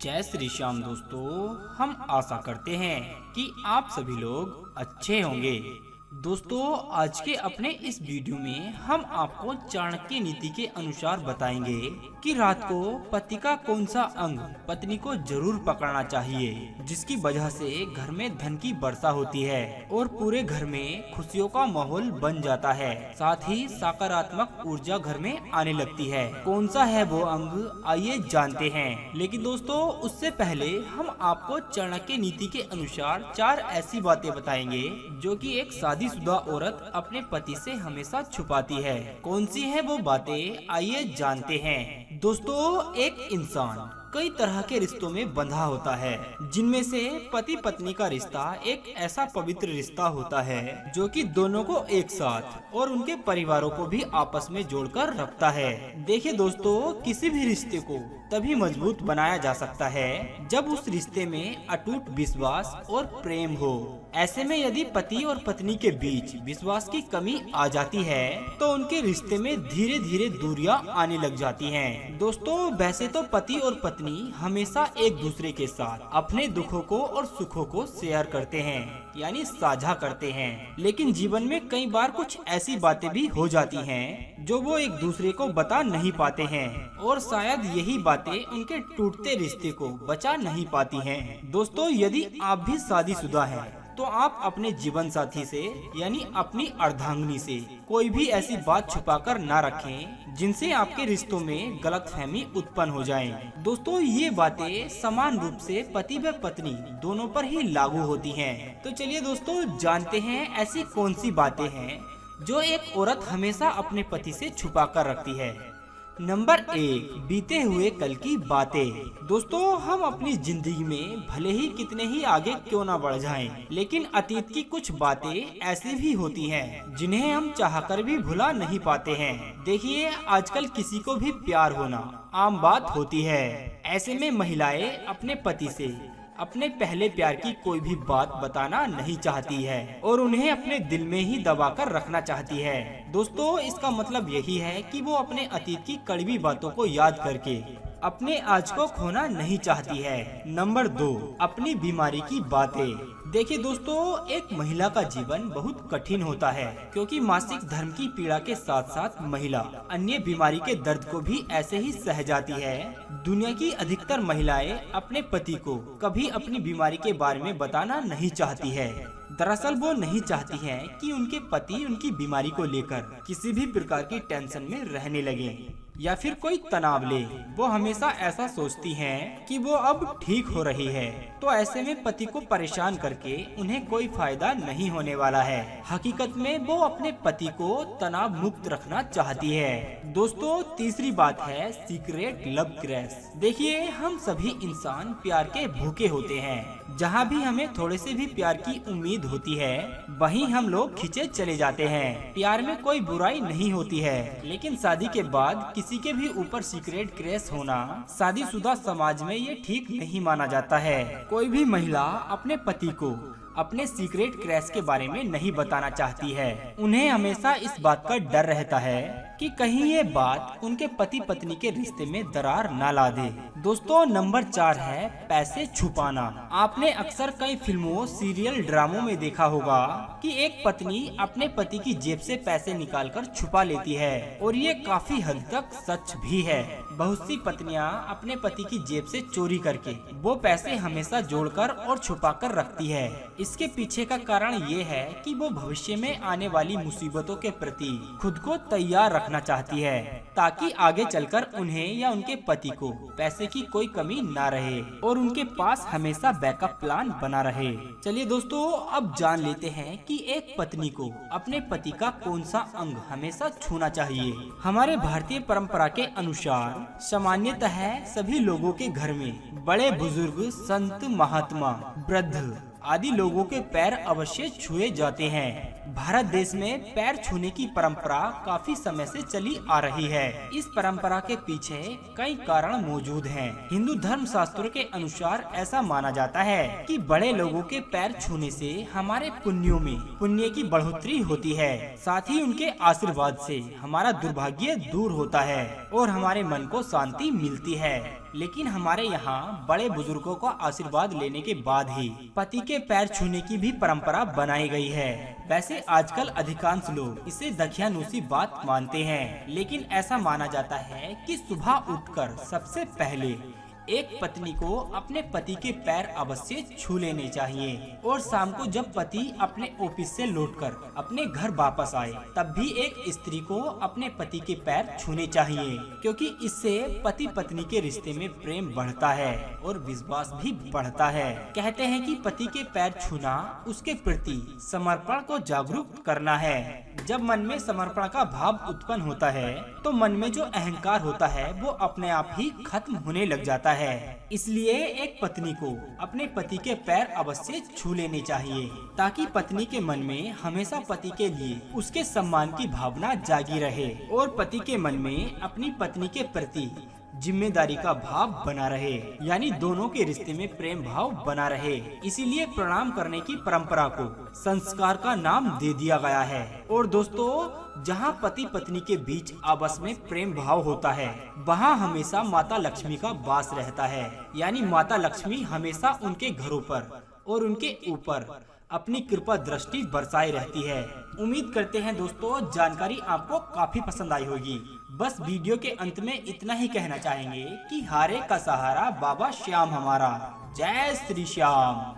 जय श्री श्याम दोस्तों, हम आशा करते हैं कि आप सभी लोग अच्छे होंगे। दोस्तों, आज के अपने इस वीडियो में हम आपको चाणक्य नीति के अनुसार बताएंगे कि रात को पति का कौन सा अंग पत्नी को जरूर पकड़ना चाहिए, जिसकी वजह से घर में धन की वर्षा होती है और पूरे घर में खुशियों का माहौल बन जाता है। साथ ही सकारात्मक ऊर्जा घर में आने लगती है। कौन सा है वो अंग, आइए जानते हैं। लेकिन दोस्तों, उससे पहले हम आपको चाणक्य नीति के अनुसार 4 ऐसी बातें बताएंगे जो कि एक शादीशुदा औरत अपने पति से हमेशा छुपाती है। कौन सी है वो बातें, आइए जानते हैं। दोस्तों, एक इंसान कई तरह के रिश्तों में बंधा होता है, जिनमें से पति पत्नी का रिश्ता एक ऐसा पवित्र रिश्ता होता है जो कि दोनों को एक साथ और उनके परिवारों को भी आपस में जोड़कर रखता है। देखिए दोस्तों, किसी भी रिश्ते को तभी मजबूत बनाया जा सकता है जब उस रिश्ते में अटूट विश्वास और प्रेम हो। ऐसे में यदि पति और पत्नी के बीच विश्वास की कमी आ जाती है तो उनके रिश्ते में धीरे धीरे दूरियां आने लग जाती हैं। दोस्तों, वैसे तो पति और पत्नी हमेशा एक दूसरे के साथ अपने दुखों को और सुखों को शेयर करते हैं, यानी साझा करते हैं। लेकिन जीवन में कई बार कुछ ऐसी बातें भी हो जाती हैं जो वो एक दूसरे को बता नहीं पाते हैं और शायद यही बातें उनके टूटते रिश्ते को बचा नहीं पाती हैं। दोस्तों, यदि आप भी शादीशुदा हैं तो आप अपने जीवन साथी से यानी अपनी अर्धांगिनी से कोई भी ऐसी बात छुपाकर ना रखें जिनसे आपके रिश्तों में गलतफहमी उत्पन्न हो जाए। दोस्तों, ये बातें समान रूप से पति व पत्नी दोनों पर ही लागू होती हैं। तो चलिए दोस्तों, जानते हैं ऐसी कौन सी बातें हैं जो एक औरत हमेशा अपने पति से छुपा कर रखती है। नंबर 1, बीते हुए कल की बातें। दोस्तों, हम अपनी जिंदगी में भले ही कितने ही आगे क्यों ना बढ़ जाएं, लेकिन अतीत की कुछ बातें ऐसी भी होती हैं जिन्हें हम चाहकर भी भुला नहीं पाते हैं। देखिए, आजकल किसी को भी प्यार होना आम बात होती है। ऐसे में महिलाएं अपने पति से अपने पहले प्यार की कोई भी बात बताना नहीं चाहती है और उन्हें अपने दिल में ही दबाकर रखना चाहती है। दोस्तों, इसका मतलब यही है कि वो अपने अतीत की कड़वी बातों को याद करके अपने आज को खोना नहीं चाहती है। नंबर 2, अपनी बीमारी की बातें। देखिए दोस्तों, एक महिला का जीवन बहुत कठिन होता है क्योंकि मासिक धर्म की पीड़ा के साथ साथ महिला अन्य बीमारी के दर्द को भी ऐसे ही सह जाती है। दुनिया की अधिकतर महिलाएं अपने पति को कभी अपनी बीमारी के बारे में बताना नहीं चाहती है। दरअसल वो नहीं चाहती हैं कि उनके पति उनकी बीमारी को लेकर किसी भी प्रकार की टेंशन में रहने लगे या फिर कोई तनाव ले। वो हमेशा ऐसा सोचती हैं कि वो अब ठीक हो रही है, तो ऐसे में पति को परेशान करके उन्हें कोई फायदा नहीं होने वाला है। हकीकत में वो अपने पति को तनाव मुक्त रखना चाहती है। दोस्तों, तीसरी बात है सीक्रेट लव क्रैश। देखिए, हम सभी इंसान प्यार के भूखे होते हैं। जहाँ भी हमें थोड़े से भी प्यार की उम्मीद होती है वहीं हम लोग खींचे चले जाते हैं। प्यार में कोई बुराई नहीं होती है, लेकिन शादी के बाद किसी के भी ऊपर सीक्रेट क्रैश होना शादीशुदा समाज में ये ठीक नहीं माना जाता है। कोई भी महिला अपने पति को अपने सीक्रेट क्रैश के बारे में नहीं बताना चाहती है। उन्हें हमेशा इस बात का डर रहता है कि कहीं ये बात उनके पति पत्नी के रिश्ते में दरार न ला दे। दोस्तों, नंबर 4 है पैसे छुपाना। आपने अक्सर कई फिल्मों, सीरियल, ड्रामों में देखा होगा कि एक पत्नी अपने पति की जेब से पैसे निकालकर छुपा लेती है और ये काफी हद तक सच भी है। बहुत सी पत्नियां अपने पति की जेब से चोरी करके वो पैसे हमेशा जोड़कर और छुपा कर रखती है। इसके पीछे का कारण ये है कि वो भविष्य में आने वाली मुसीबतों के प्रति खुद को तैयार रखना चाहती है ताकि आगे चलकर उन्हें या उनके पति को पैसे की कोई कमी ना रहे और उनके पास हमेशा बैकअप प्लान बना रहे। चलिए दोस्तों, अब जान लेते हैं कि एक पत्नी को अपने पति का कौन सा अंग हमेशा छूना चाहिए। हमारे भारतीय परंपरा के अनुसार सामान्यतः सभी लोगों के घर में बड़े बुजुर्ग, संत, महात्मा, वृद्ध आदि लोगों के पैर अवश्य छुए जाते हैं। भारत देश में पैर छूने की परंपरा काफी समय से चली आ रही है। इस परंपरा के पीछे कई कारण मौजूद हैं। हिंदू धर्म शास्त्रों के अनुसार ऐसा माना जाता है कि बड़े लोगों के पैर छूने से हमारे पुण्यों में पुण्य की बढ़ोतरी होती है। साथ ही उनके आशीर्वाद से हमारा दुर्भाग्य दूर होता है और हमारे मन को शांति मिलती है। लेकिन हमारे यहाँ बड़े बुजुर्गों का आशीर्वाद लेने के बाद ही पति के पैर छूने की भी परंपरा बनाई गई है। वैसे आजकल अधिकांश लोग इसे दकियानूसी बात मानते हैं, लेकिन ऐसा माना जाता है कि सुबह उठकर सबसे पहले एक पत्नी को अपने पति के पैर अवश्य छू लेने चाहिए और शाम को जब पति अपने ऑफिस से लौटकर अपने घर वापस आए तब भी एक स्त्री को अपने पति के पैर छूने चाहिए, क्योंकि इससे पति पत्नी के रिश्ते में प्रेम बढ़ता है और विश्वास भी बढ़ता है। कहते हैं कि पति के पैर छूना उसके प्रति समर्पण को जागरूक करना है। जब मन में समर्पण का भाव उत्पन्न होता है तो मन में जो अहंकार होता है वो अपने आप ही खत्म होने लग जाता है। इसलिए एक पत्नी को अपने पति के पैर अवश्य छू लेने चाहिए, ताकि पत्नी के मन में हमेशा पति के लिए उसके सम्मान की भावना जागी रहे और पति के मन में अपनी पत्नी के प्रति जिम्मेदारी का भाव बना रहे, यानी दोनों के रिश्ते में प्रेम भाव बना रहे। इसीलिए प्रणाम करने की परंपरा को संस्कार का नाम दे दिया गया है। और दोस्तों, जहाँ पति पत्नी के बीच आपस में प्रेम भाव होता है वहाँ हमेशा माता लक्ष्मी का वास रहता है, यानी माता लक्ष्मी हमेशा उनके घरों पर और उनके ऊपर अपनी कृपा दृष्टि बरसाए रहती है। उम्मीद करते हैं दोस्तों जानकारी आपको काफी पसंद आई होगी। बस वीडियो के अंत में इतना ही कहना चाहेंगे कि हारे का सहारा बाबा श्याम हमारा। जय श्री श्याम।